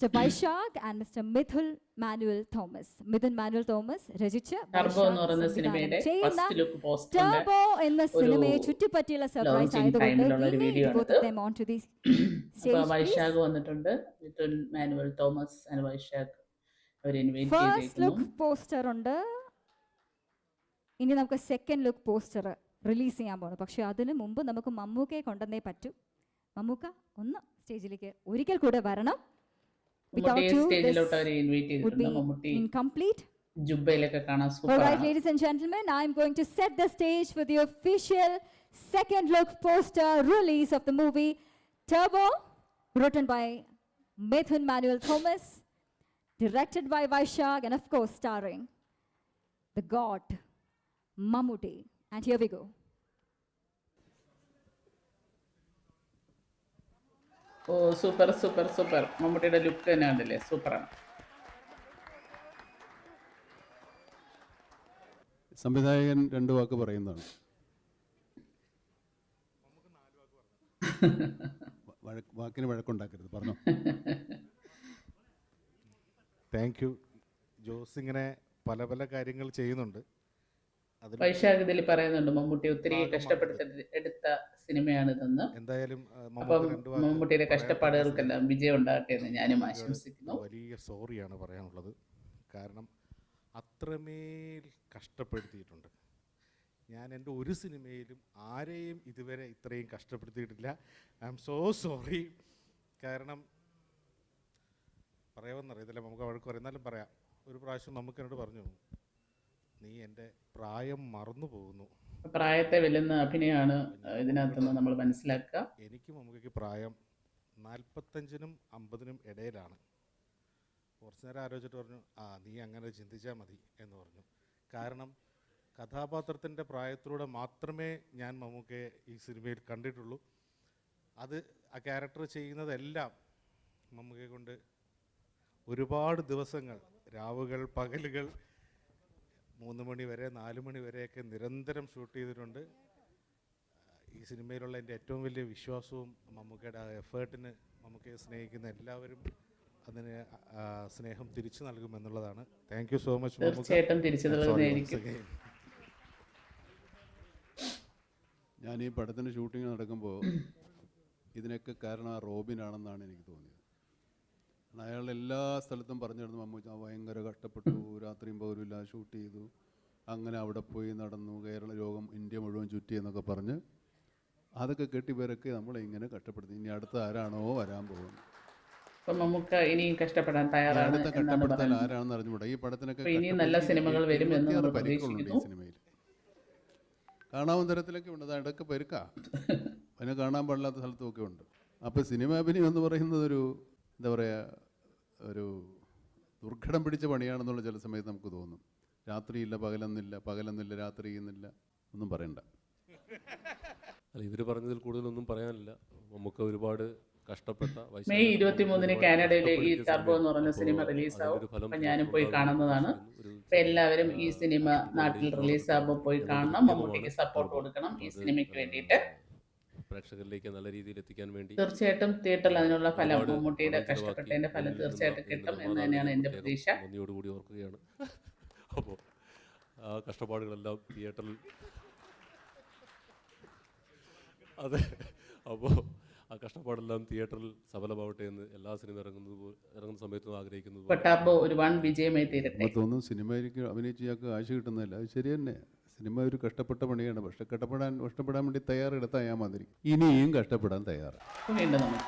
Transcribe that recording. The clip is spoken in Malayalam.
Mr. Vaishak and Mr. Mithun Manuel Thomas. Mithun Manuel Thomas രചിച്ച് ടർബോ എന്ന് പറയുന്ന സിനിമയുടെ ഫസ്റ്റ് ലുക്ക് പോസ്റ്ററിന്റെ ടർബോ എന്ന സിനിമയെ ചുറ്റിപ്പറ്റിയുള്ള സർപ്രൈസ് ആയതുകൊണ്ട് ഒരു വീഡിയോ ആണ്. അപ്പോൾ വൈശാഖ് വന്നിട്ടുണ്ട്, മിഥുൻ മാനുവൽ തോമസ് ആൻഡ് വൈശാഖ് അവരെ ഇൻവൈറ്റ് ഫസ്റ്റ് ലുക്ക് ചെയ്തിരിക്കുന്നു. പോസ്റ്റർ ഉണ്ട്. ഇനി നമുക്ക് സെക്കൻഡ് ലുക്ക് പോസ്റ്റർ റിലീസ് ചെയ്യാൻ പോകണം. പക്ഷെ അതിന് മുമ്പ് നമുക്ക് മമ്മൂക്കയെ കൊണ്ടുവന്നേ പറ്റൂ. മമ്മൂക്ക ഒന്ന് സ്റ്റേജിലേക്ക് ഒരിക്കൽ കൂടെ വരണം. സ്റ്റേജിലോട്ട് അവരെ ഇൻവൈറ്റ് ചെയ്തിട്ടുണ്ട്. മമ്മൂട്ടി ജുബയിലൊക്കെ കാണാൻ സൂപ്പർ ആണ്. Alright, ladies and gentlemen, I am going to set the stage for the official second look poster release of the movie Turbo, written by Mithun Manuel Thomas, directed by Vaishak, and of course starring the god Mammootty. And here we go. ഓ സൂപ്പർ സൂപ്പർ സൂപ്പർ. മമ്മൂട്ടിയുടെ ലുക്ക് തന്നെ ഉണ്ടല്ലേ, സൂപ്പറാണ്. സംവിധായകൻ 2 വാക്ക് പറയുന്നതാണ്. വാക്കിന് വഴക്കുണ്ടാക്കരുത്, പറഞ്ഞോ. Thank you. ജോസ് ഇങ്ങനെ പല പല കാര്യങ്ങൾ ചെയ്യുന്നുണ്ട്. വൈശാഖ് ഇതിൽ പറയുന്നുണ്ട് മമ്മൂട്ടി ഒത്തിരി കഷ്ടപ്പെടുത്ത സിനിമയാണിതെന്ന്. എന്തായാലും അപ്പം മമ്മൂട്ടിയുടെ കഷ്ടപ്പാടുകൾക്കെല്ലാം വിജയം ഉണ്ടാകട്ടെ എന്ന് ഞാനും ആശംസിക്കുന്നു. വലിയ സോറിയാണ് പറയാനുള്ളത്. കാരണം അത്രമേൽ കഷ്ടപ്പെടുത്തിയിട്ടുണ്ട്. ഞാൻ എൻ്റെ ഒരു സിനിമയിലും ആരെയും ഇതുവരെ ഇത്രയും കഷ്ടപ്പെടുത്തിയിട്ടില്ല. I am so sorry. കാരണം പറയാമെന്നറിയത്തില്ല, നമുക്ക് വഴക്ക് പറയും, എന്നാലും പറയാം. ഒരു പ്രാവശ്യം നമുക്ക് എന്നോട് പറഞ്ഞു, നീ എൻ്റെ പ്രായം മറന്നു പോകുന്നു. പ്രായത്തെ വെല്ലുന്ന അഭിനയമാണ് ഇതിനകത്തുനിന്ന് നമ്മൾ മനസ്സിലാക്കുക. എനിക്കും നമുക്ക് പ്രായം 45-നും 50-നും ഇടയിലാണ്. കുറച്ച് നേരം ആലോചിച്ചിട്ട് പറഞ്ഞു, നീ അങ്ങനെ ചിന്തിച്ചാൽ മതി എന്ന് പറഞ്ഞു. കാരണം കഥാപാത്രത്തിൻ്റെ പ്രായത്തിലൂടെ മാത്രമേ ഞാൻ മമ്മൂക്കയെ ഈ സിനിമയിൽ കണ്ടിട്ടുള്ളൂ. അത് ആ ക്യാരക്ടർ ചെയ്യുന്നതെല്ലാം മമ്മൂക്കയെ കൊണ്ട് ഒരുപാട് ദിവസങ്ങൾ, രാവുകൾ, പകലുകൾ, 3 മണി വരെ 4 മണി വരെയൊക്കെ നിരന്തരം ഷൂട്ട് ചെയ്തിട്ടുണ്ട്. ഈ സിനിമയിലുള്ള എൻ്റെ ഏറ്റവും വലിയ വിശ്വാസവും മമ്മൂക്കയുടെ ആ എഫേർട്ടിന് മമ്മൂക്കയെ സ്നേഹിക്കുന്ന എല്ലാവരും അതിന് സ്നേഹം തിരിച്ചു നൽകുമെന്നുള്ളതാണ്. Thank you so much. തീർച്ചയായിട്ടും തിരിച്ചു നൽകുന്നതായിരിക്കും. ഞാൻ ഈ പടത്തിൻ്റെ ഷൂട്ടിംഗ് നടക്കുമ്പോൾ ഇതിനൊക്കെ കാരണം ആ റോബിനാണെന്നാണ് എനിക്ക് തോന്നിയത്. അയാൾ എല്ലാ സ്ഥലത്തും പറഞ്ഞിരുന്നു, മമ്മൂക്ക ഭയങ്കര കഷ്ടപ്പെട്ടു, രാത്രിയും പകലുമില്ല ഷൂട്ട് ചെയ്തു, അങ്ങനെ അവിടെ പോയി നടന്നു, ലോകം ഇന്ത്യ മുഴുവൻ ചുറ്റി എന്നൊക്കെ പറഞ്ഞ് അതൊക്കെ കെട്ടിപ്പേരൊക്കെ നമ്മളെ ഇങ്ങനെ കഷ്ടപ്പെടുത്തി. ഇനി അടുത്ത ആരാണോ വരാൻ പോകുന്നത്, നമുക്ക് ഇനിയും കഷ്ടപ്പെടാൻ തയ്യാറാണ്. അടുത്ത കഷ്ടപ്പെടുത്താൻ ആരാണെന്ന് അറിഞ്ഞുകൂടാ. ഈ പടത്തിനൊക്കെ നല്ല സിനിമകൾ വരും എന്ന് പരിക്കുകളുണ്ട് ഈ സിനിമയിൽ. കാണാവുന്ന തരത്തിലൊക്കെ ഉണ്ട്. അത് ഇടയ്ക്ക് പെരുക്കാ, അതിനെ കാണാൻ പാടില്ലാത്ത സ്ഥലത്തുമൊക്കെ ഉണ്ട്. അപ്പോൾ സിനിമ അഭിനയം എന്ന് പറയുന്നത് ഒരു എന്താ പറയുക, ഒരു ദുർഘടം പിടിച്ച പണിയാണെന്നുള്ള ചില സമയത്ത് നമുക്ക് തോന്നും. രാത്രിയില്ല, പകലെന്നില്ല, രാത്രി ചെയ്യുന്നില്ല, ഒന്നും പറയണ്ട. അല്ല, ഇവർ പറഞ്ഞതിൽ കൂടുതലൊന്നും പറയാനില്ല. നമുക്ക് ഒരുപാട് കഷ്ടപ്പെട്ട. മെയ് 23-ന് കാനഡയിൽ ഈ ടർബോ എന്ന് പറയുന്ന സിനിമ റിലീസാവും. അപ്പം ഞാനും പോയി കാണുന്നതാണ്. അപ്പം എല്ലാവരും ഈ സിനിമ നാട്ടിൽ റിലീസാകുമ്പോൾ പോയി കാണണം. മമ്മൂട്ടിക്ക് സപ്പോർട്ട് കൊടുക്കണം ഈ സിനിമയ്ക്ക് വേണ്ടിയിട്ട്. പ്രേക്ഷകരിലേക്ക് നല്ല രീതിയിൽ എത്തിക്കാൻ വേണ്ടി തീർച്ചയായിട്ടും തിയേറ്ററിൽ അതിനുള്ള ഫലം, മമ്മൂട്ടിയുടെ കഷ്ടപ്പെട്ടതിന്റെ ഫലം തീർച്ചയായിട്ടും കിട്ടും എന്ന് തന്നെയാണ് എൻ്റെ പ്രതീക്ഷ. നന്ദിയോടുകൂടി ഓർക്കുകയാണ്. അപ്പോൾ ആ കഷ്ടപ്പാടുകളെല്ലാം തിയേറ്ററിൽ, അതെ, അപ്പോൾ ആ കഷ്ടപ്പാടെല്ലാം തിയേറ്ററിൽ സഫലമാവട്ടെ എന്ന് എല്ലാ സിനിമ ഇറങ്ങുന്ന സമയത്തും ആഗ്രഹിക്കുന്നത്. ടർബോ ഒരു വൻ വിജയമായി തീരട്ടെ. തോന്നുന്നു സിനിമയിലേക്ക് അഭിനയിച്ച് ഞങ്ങൾക്ക് കാശ് കിട്ടുന്നില്ല. അത് ശരി തന്നെ, സിനിമ ഒരു കഷ്ടപ്പെട്ട പണിയാണ്. പക്ഷെ കഷ്ടപ്പെടാൻ വേണ്ടി തയ്യാറെടുത്താൽ മാതിരി ഇനിയും കഷ്ടപ്പെടാൻ തയ്യാറ്. വീണ്ടും നമുക്ക്